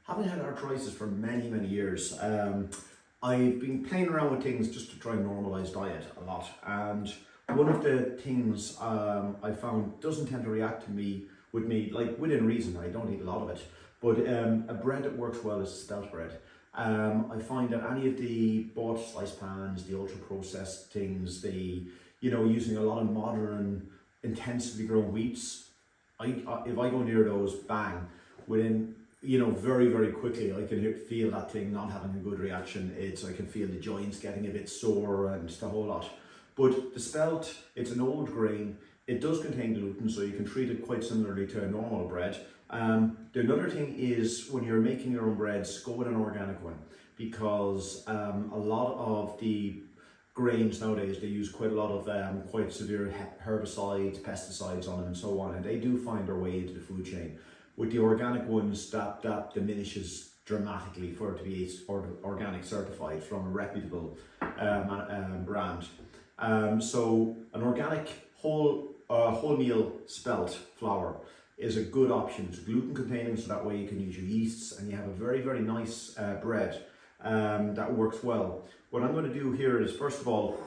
Having had arthritis for many, many years, I've been playing around with things just to try and normalise diet a lot. And one of the things I found doesn't tend to react with me, like within reason. I don't eat a lot of it, but a bread that works well is spelt bread. I find that any of the bought slice pans, the ultra processed things, using a lot of modern, intensively grown wheats, if I go near those, bang, within very, very quickly I can feel that thing not having a good reaction. I can feel the joints getting a bit sore and the whole lot. But the spelt, it's an old grain. It does contain gluten, so you can treat it quite similarly to a normal bread. The another thing is, when you're making your own breads, go with an organic one, because a lot of the grains nowadays, they use quite a lot of quite severe herbicides, pesticides on them and so on, and they do find their way into the food chain. With the organic ones, that diminishes dramatically for it to be organic certified from a reputable brand. So an organic wholemeal spelt flour is a good option. It's gluten containing, so that way you can use your yeasts and you have a very, very nice bread that works well. What I'm going to do here is, first of all,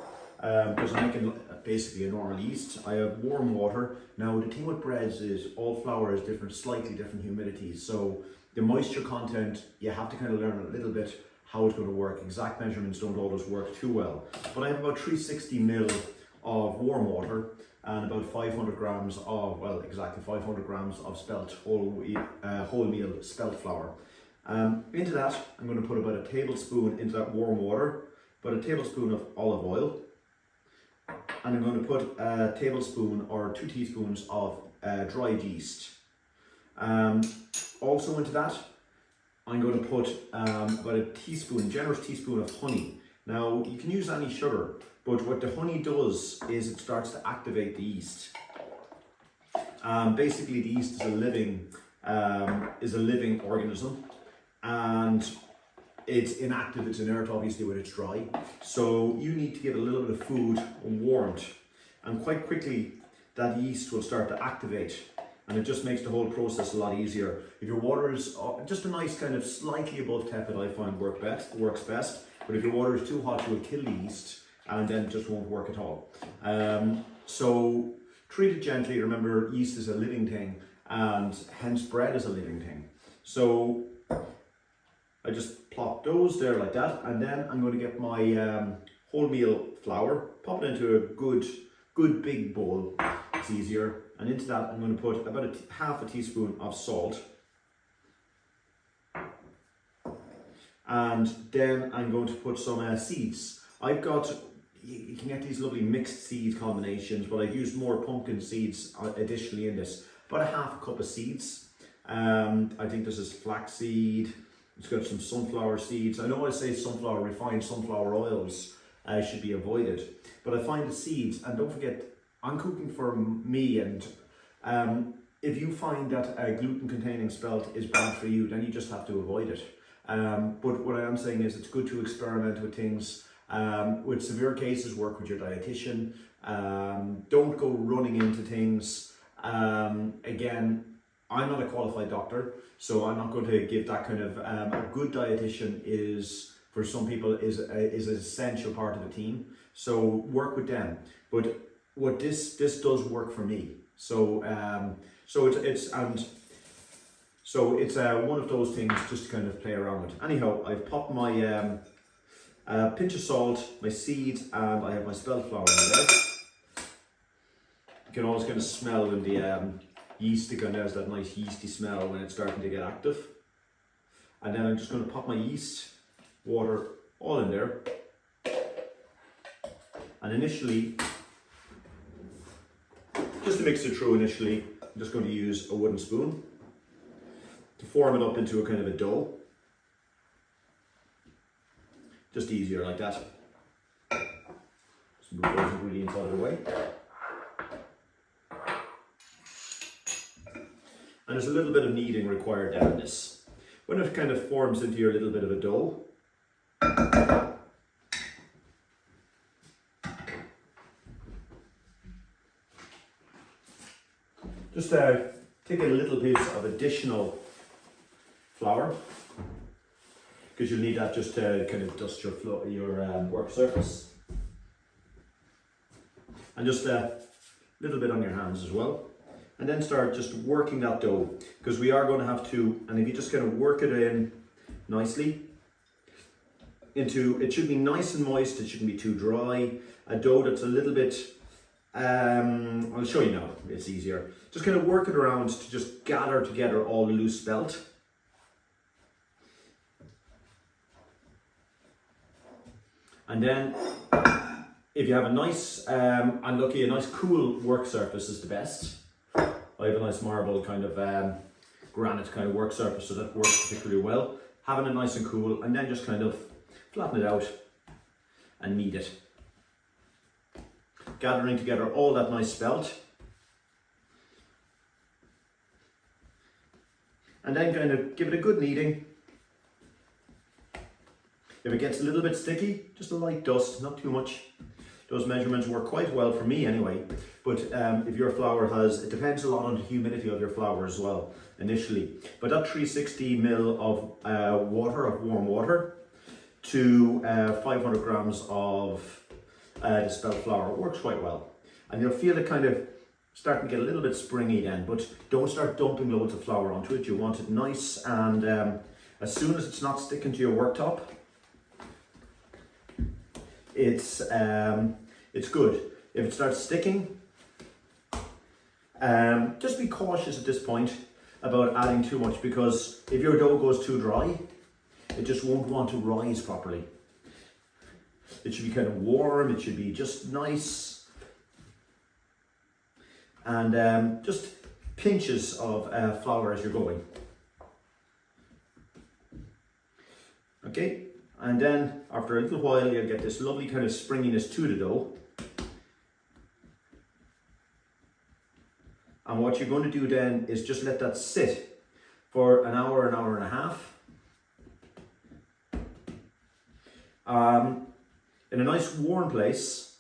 because I'm making basically a normal yeast, I have warm water. Now the thing with breads is all flour is slightly different humidities. So the moisture content, you have to kind of learn a little bit how it's going to work. Exact measurements don't always work too well. But I have about 360 ml of warm water and about 500 grams of, well, exactly 500 grams of spelt wholemeal spelt flour. Into that, I'm going to put about a tablespoon into that warm water, about a tablespoon of olive oil, and I'm going to put a tablespoon or 2 teaspoons of dried yeast. Also into that, I'm going to put about a generous teaspoon of honey. Now, you can use any sugar, but what the honey does is it starts to activate the yeast. Basically, the yeast is a living organism, and it's inactive, it's inert obviously when it's dry. So you need to give a little bit of food warmed, and quite quickly that yeast will start to activate, and it just makes the whole process a lot easier. If your water is just a nice kind of slightly above tepid, I find works best. But if your water is too hot, you'll kill the yeast, and then it just won't work at all. So treat it gently. Remember, yeast is a living thing, and hence bread is a living thing. So I just plop those there like that, and then I'm going to get my wholemeal flour, pop it into a good big bowl. It's easier. And into that, I'm going to put about half a teaspoon of salt. And then I'm going to put some seeds. You can get these lovely mixed seed combinations, but I've used more pumpkin seeds additionally in this. About a half a cup of seeds. I think this is flaxseed. It's got some sunflower seeds. I know I say refined sunflower oils should be avoided, but I find the seeds, and don't forget, I'm cooking for me, and if you find that a gluten-containing spelt is bad for you, then you just have to avoid it. But what I am saying is it's good to experiment with things. With severe cases, work with your dietitian. Don't go running into things. Again, I'm not a qualified doctor, so I'm not going to give that kind of, a good dietitian is, for some people, is an essential part of the team. So work with them. But what this does work for me. So it's one of those things just to kind of play around with. Anyhow, I've popped my pinch of salt, my seeds, and I have my spelt flour in there. You can always kind of smell when the yeast has that nice yeasty smell when it's starting to get active. And then I'm just going to pop my yeast water all in there. And initially, just to mix it through initially, I'm just going to use a wooden spoon to form it up into a kind of a dough. Just easier like that. Just move those ingredients out of the way. And there's a little bit of kneading required down in this. When it kind of forms into your little bit of a dough, just take a little piece of additional flour because you'll need that just to kind of dust your work surface. And just a little bit on your hands as well. And then start just working that dough, because we are going to have to, and if you just kind of work it in nicely, it should be nice and moist, it shouldn't be too dry. A dough that's a little bit, I'll show you now, it's easier. Just kind of work it around to just gather together all the loose spelt. And then, if you have a nice, and lucky, a nice cool work surface is the best. I have a nice marble kind of granite kind of work surface, so that works particularly well. Having it nice and cool, and then just kind of flatten it out and knead it. Gathering together all that nice spelt. And then kind of give it a good kneading. If it gets a little bit sticky, just a light dust, not too much. Those measurements work quite well for me anyway. But if your flour has, it depends a lot on the humidity of your flour as well, initially. But that 360 ml of water, of warm water, to 500 grams of the spelt flour works quite well. And you'll feel it kind of starting to get a little bit springy then, but don't start dumping loads of flour onto it. You want it nice, and as soon as it's not sticking to your worktop, it's good. If it starts sticking, just be cautious at this point about adding too much, because if your dough goes too dry, it just won't want to rise properly. It should be kind of warm, it should be just nice, and just pinches of flour as you're going. Okay, and then after a little while you'll get this lovely kind of springiness to the dough. And what you're going to do then is just let that sit for an hour and a half. In a nice warm place,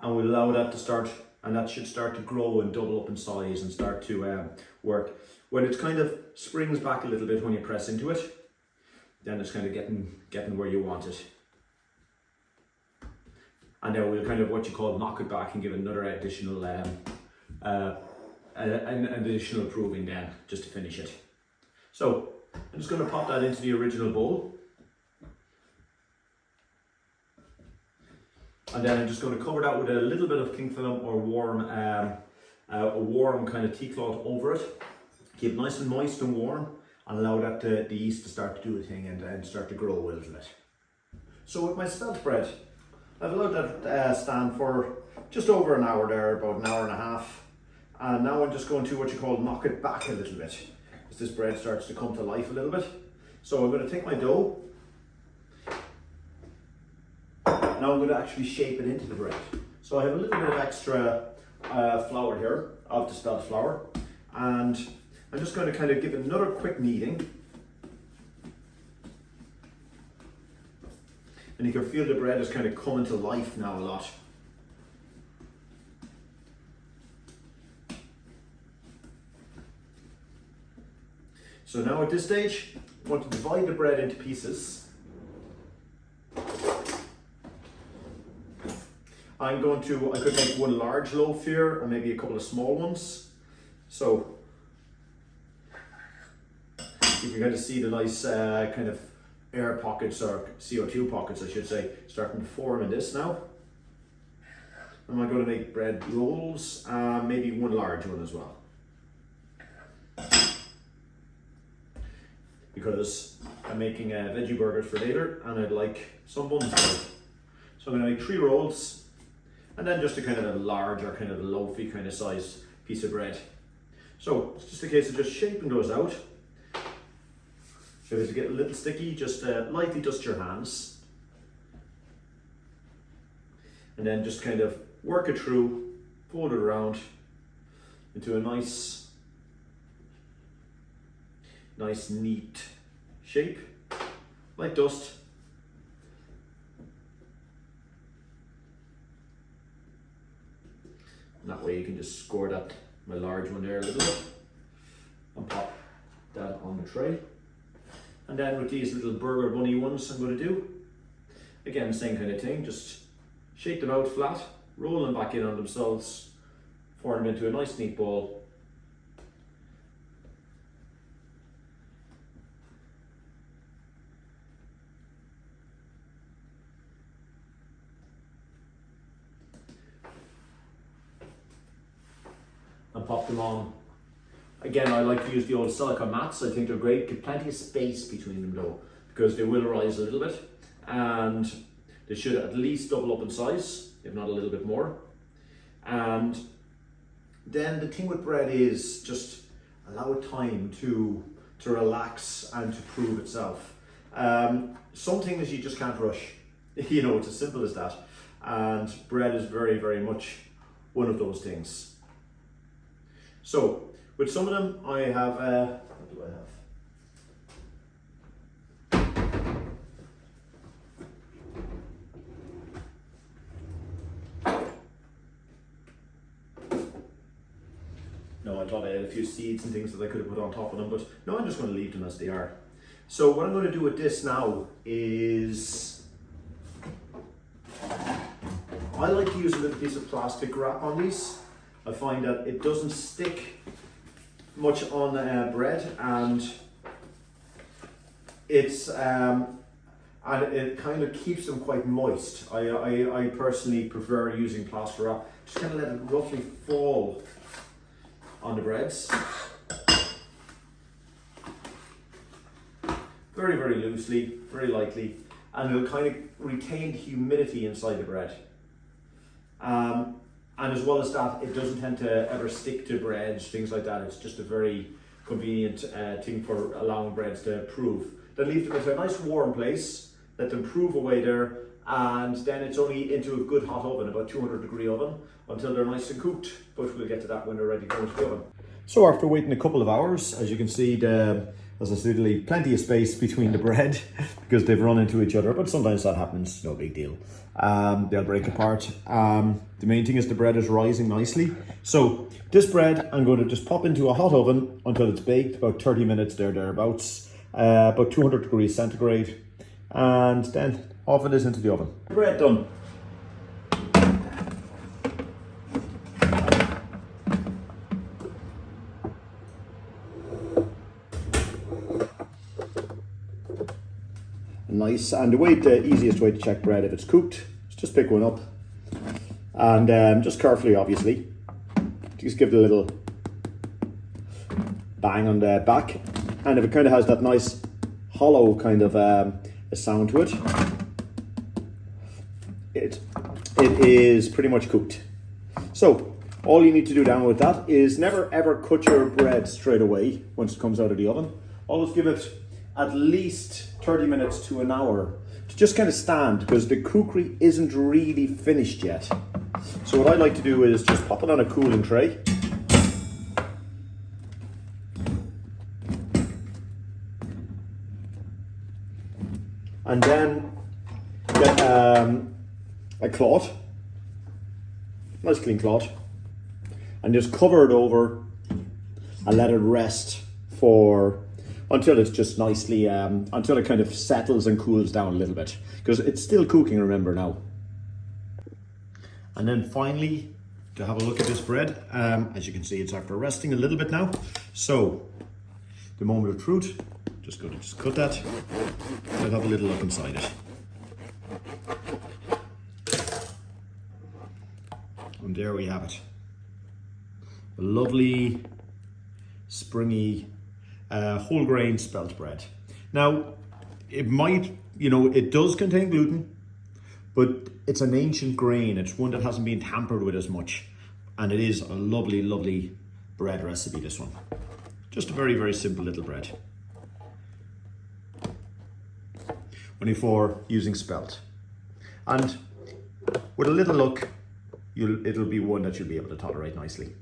and we'll allow that to start, and that should start to grow and double up in size and start to work. When it kind of springs back a little bit when you press into it, then it's kind of getting where you want it. And then we'll kind of what you call knock it back and give another additional an additional proving then, just to finish it. So I'm just going to pop that into the original bowl. And then I'm just going to cover that with a little bit of cling film or a warm kind of tea cloth over it. Keep it nice and moist and warm, and allow that the yeast to start to do a thing and start to grow a little bit. So with my spelt bread, I've allowed that stand for just over an hour there, about an hour and a half. And now I'm just going to what you call knock it back a little bit, as this bread starts to come to life a little bit. So I'm going to take my dough. Now I'm going to actually shape it into the bread. So I have a little bit of extra flour here, of the spelt flour, and I'm just going to kind of give it another quick kneading. And you can feel the bread is kind of coming to life now a lot. So now at this stage, I want to divide the bread into pieces. I could make one large loaf here and maybe a couple of small ones. So you can kind of see the nice kind of air pockets, or CO2 pockets I should say, starting to form in this now. And I'm going to make bread rolls, maybe one large one as well. Because I'm making veggie burgers for later and I'd like some buns there. So I'm going to make 3 rolls. And then just a kind of a larger, kind of a loafy kind of size piece of bread. So it's just a case of just shaping those out. If it's get a little sticky, just lightly dust your hands. And then just kind of work it through, fold it around into a nice neat shape, like dust. And that way you can just score that, my large one there a little bit, and pop that on the tray. And then with these little burger bunny ones I'm going to do, again, same kind of thing, just shake them out flat, roll them back in on themselves, form them into a nice neat ball. And pop them on. Again, I like to use the old silicone mats. I think they're great. Get plenty of space between them though, because they will rise a little bit, and they should at least double up in size, if not a little bit more. And then the thing with bread is just allow it time to relax and to prove itself. Some things you just can't rush. You know, it's as simple as that. And bread is very, very much one of those things. So with some of them, I have, what do I have? No, I thought I had a few seeds and things that I could have put on top of them, but no, I'm just going to leave them as they are. So what I'm going to do with this now is, I like to use a little piece of plastic wrap on these. I find that it doesn't stick much on bread, and it's and it kind of keeps them quite moist. I personally prefer using plaster wrap. Just kind of let it roughly fall on the breads. Very, very loosely, very lightly, and it'll kind of retain humidity inside the bread. And as well as that, it doesn't tend to ever stick to breads, things like that. It's just a very convenient thing for allowing breads to prove. Then leave them in a nice warm place, let them prove away there, and then it's only into a good hot oven, about 200-degree oven, until they're nice and cooked. But we'll get to that when they're ready to go into the oven. So after waiting a couple of hours, as you can see, as I said, leave plenty of space between the bread because they've run into each other, but sometimes that happens, no big deal. They'll break apart. The main thing is the bread is rising nicely. So this bread I'm going to just pop into a hot oven until it's baked, about 30 minutes thereabouts, about 200 degrees centigrade, and then off it is into the oven. Bread done. Nice, and the easiest way to check bread if it's cooked is just pick one up and just carefully, obviously, just give it a little bang on the back, and if it kind of has that nice hollow kind of a sound to it, it is pretty much cooked. So all you need to do down with that is never ever cut your bread straight away once it comes out of the oven. Always give it at least 30 minutes to an hour to just kind of stand, because the cookery isn't really finished yet. So what I like to do is just pop it on a cooling tray. And then get a cloth, nice clean cloth, and just cover it over and let it rest until it's just nicely, until it kind of settles and cools down a little bit, because it's still cooking, remember now. And then finally, to have a look at this bread, as you can see, it's after resting a little bit now. So the moment of truth, just going to just cut that and have a little look inside it. And there we have it. A lovely, springy, whole grain spelt bread. Now, it might, it does contain gluten, but it's an ancient grain. It's one that hasn't been tampered with as much. And it is a lovely, lovely bread recipe, this one. Just a very, very simple little bread. Only for using spelt. And with a little luck, it'll be one that you'll be able to tolerate nicely.